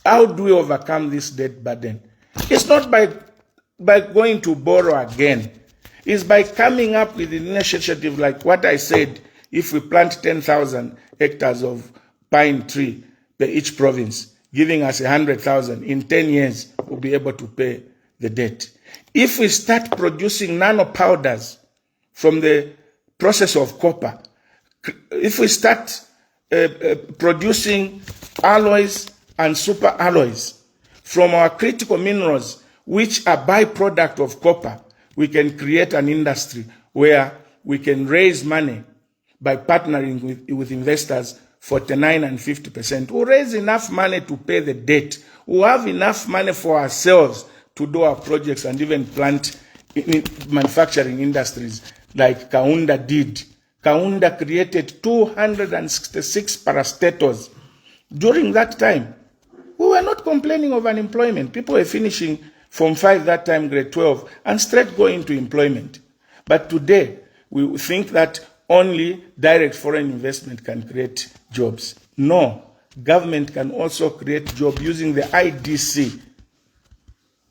How do we overcome this debt burden? It's not by going to borrow again. It's by coming up with an initiative like what I said. If we plant 10,000 hectares of pine tree per each province, giving us 100,000, in 10 years, we'll be able to pay the debt. If we start producing nano powders from the process of copper, if we start producing alloys and super alloys from our critical minerals, which are byproduct of copper, we can create an industry where we can raise money by partnering with investors 49 and 50%. We'll raise enough money to pay the debt. We'll have enough money for ourselves to do our projects and even plant in manufacturing industries like Kaunda did. Kaunda created 266 parastators. During that time, we were not complaining of unemployment. People were finishing Form 5 that time, grade 12, and straight go into employment. But today, we think that only direct foreign investment can create jobs. No, government can also create jobs using the IDC,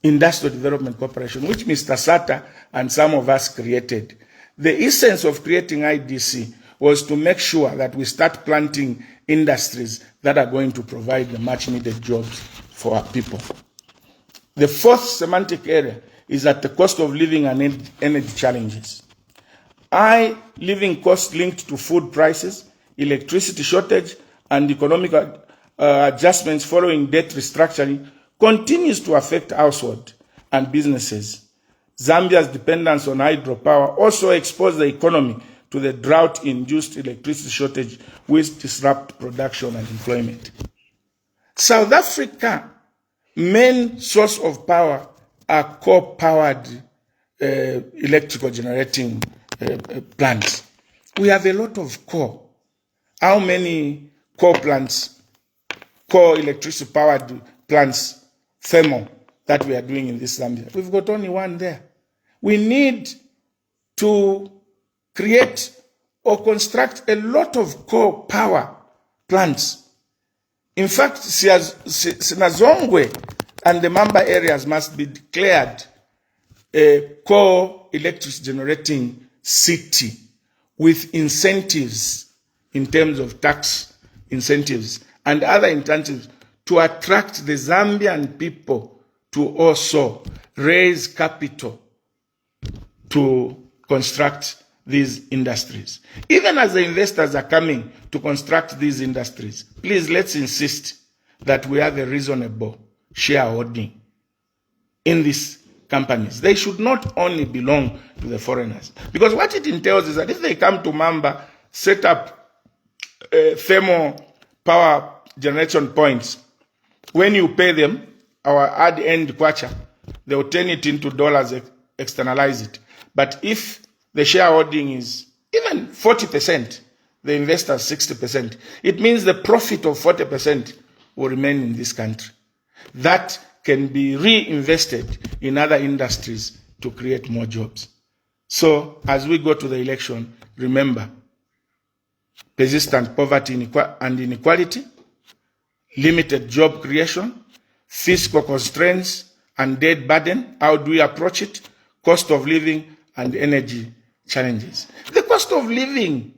Industrial Development Corporation, which Mr. Sata and some of us created. The essence of creating IDC was to make sure that we start planting industries that are going to provide the much needed jobs for our people. The fourth semantic area is at the cost of living and energy challenges. High living costs linked to food prices, electricity shortage, and economic adjustments following debt restructuring continues to affect households and businesses. Zambia's dependence on hydropower also exposed the economy to the drought-induced electricity shortage, which disrupt production and employment. South Africa's main source of power are coal-powered electrical generating plants. We have a lot of coal. How many coal plants, coal electricity powered plants, thermal, that we are doing in this Zambia? We've got only one there. We need to create or construct a lot of coal power plants. In fact, Sinazongwe and the Mamba areas must be declared a coal electricity generating city with incentives in terms of tax incentives and other incentives to attract the Zambian people to also raise capital to construct these industries. Even as the investors are coming to construct these industries, please let's insist that we have a reasonable shareholding in these companies. They should not only belong to the foreigners. Because what it entails is that if they come to Mamba, set up thermal power generation points, when you pay them, our ad-end kwacha, they will turn it into dollars, externalize it. But if the shareholding is even 40%, the investors 60%, it means the profit of 40% will remain in this country. That can be reinvested in other industries to create more jobs. So as we go to the election, remember, persistent poverty and inequality, limited job creation, fiscal constraints and debt burden, how do we approach it, cost of living and energy challenges. The cost of living,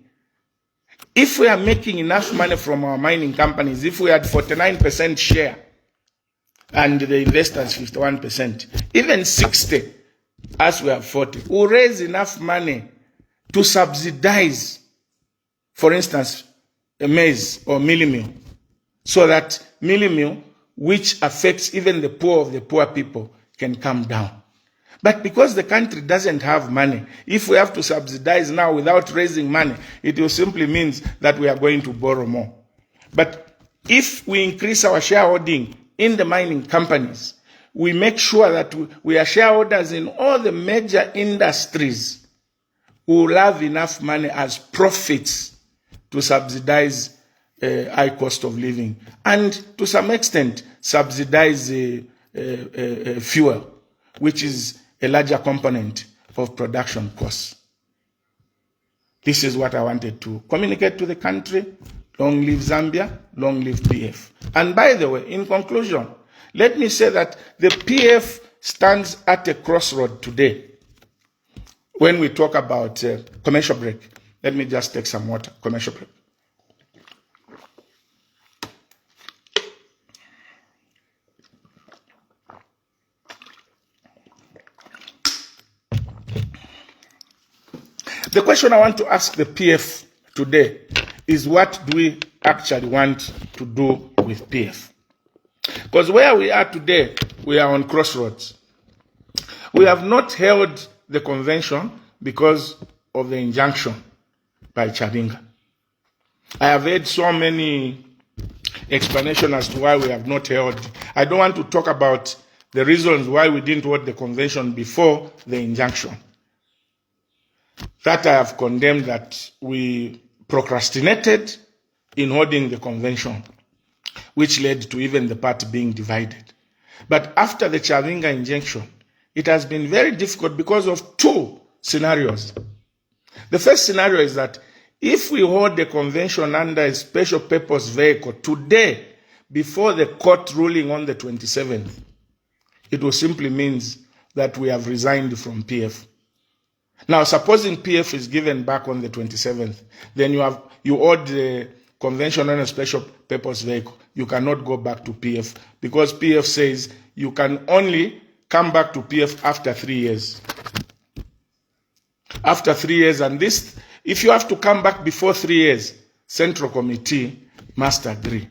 if we are making enough money from our mining companies, if we had 49% share and the investors 51%, even 60, as we have 40, we'll raise enough money to subsidize, for instance, a maize or mealie meal, so that mealie meal, which affects even the poor of the poor people, can come down. But because the country doesn't have money, if we have to subsidize now without raising money, it will simply mean that we are going to borrow more. But if we increase our shareholding in the mining companies, we make sure that we are shareholders in all the major industries, we will have enough money as profits to subsidize high cost of living and to some extent subsidize fuel, which is a larger component of production costs. This is what I wanted to communicate to the country. Long live Zambia, long live PF. And by the way, in conclusion, let me say that the PF stands at a crossroad today. When we talk about commercial break, let me just take some water, commercial break. The question I want to ask the PF today is what do we actually want to do with PF? Because where we are today, we are on crossroads. We have not held the convention because of the injunction by Chabinga. I have heard so many explanations as to why we have not held. I don't want to talk about the reasons why we didn't hold the convention before the injunction. That I have condemned, that we procrastinated in holding the convention, which led to even the party being divided. But after the Chabinga injunction, it has been very difficult because of two scenarios. The first scenario is that if we hold the convention under a special purpose vehicle today, before the court ruling on the 27th, it will simply means that we have resigned from PF. Now, supposing PF is given back on the 27th, then you hold the convention on a special purpose vehicle. You cannot go back to PF because PF says you can only come back to PF after 3 years. After 3 years, and this, if you have to come back before 3 years, Central Committee must agree.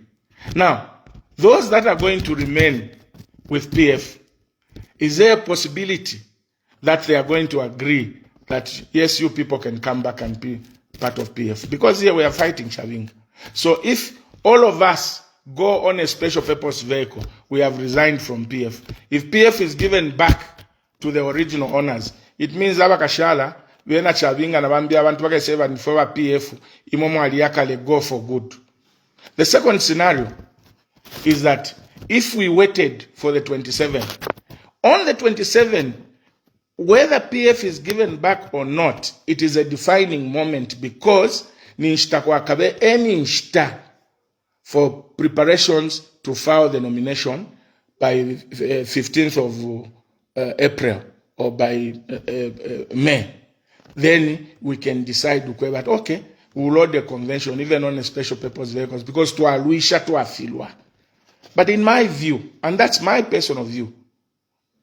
Now, those that are going to remain with PF, is there a possibility that they are going to agree that, yes, you people can come back and be part of PF? Because here we are fighting Chabinga. So if all of us go on a special purpose vehicle, we have resigned from PF. If PF is given back to the original owners, it means abakashala bena Chabinga na bambia abantu bakaseva nifowa PF imomo aliyakale go for good. The second scenario is that if we waited for the 27th, on the 27th, whether PF is given back or not, it is a defining moment because ni nshita kwa kabe any nshita for preparations to file the nomination by 15th of April or by May. Then we can decide that, okay, we'll load the convention even on a special purpose vehicles because to aluisha to afilwa. But in my view, and that's my personal view,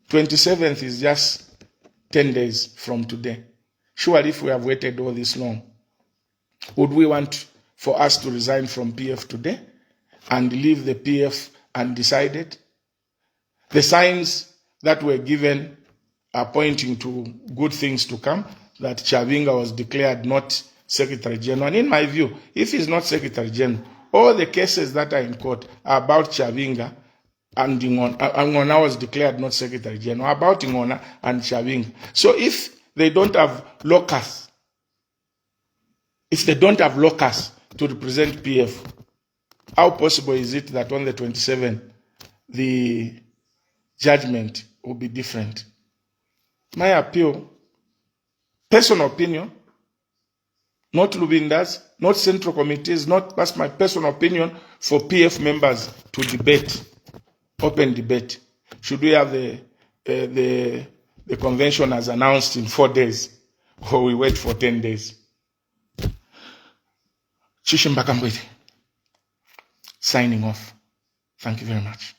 27th is just 10 days from today. Surely if we have waited all this long, would we want for us to resign from PF today and leave the PF undecided? The signs that were given are pointing to good things to come, that Chabinga was declared not Secretary General. And in my view, if he's not Secretary General, all the cases that are in court are about Chabinga and Ngona was declared not Secretary General, about Ngona and Chabinga. So if they don't have locus, to represent PF, how possible is it that on the 27th, the judgment will be different? My appeal, personal opinion, not Lubinda's, not Central Committees, that's my personal opinion, for PF members to debate, open debate. Should we have the convention as announced in 4 days, or we wait for 10 days? Chishimba Kambwili, signing off. Thank you very much.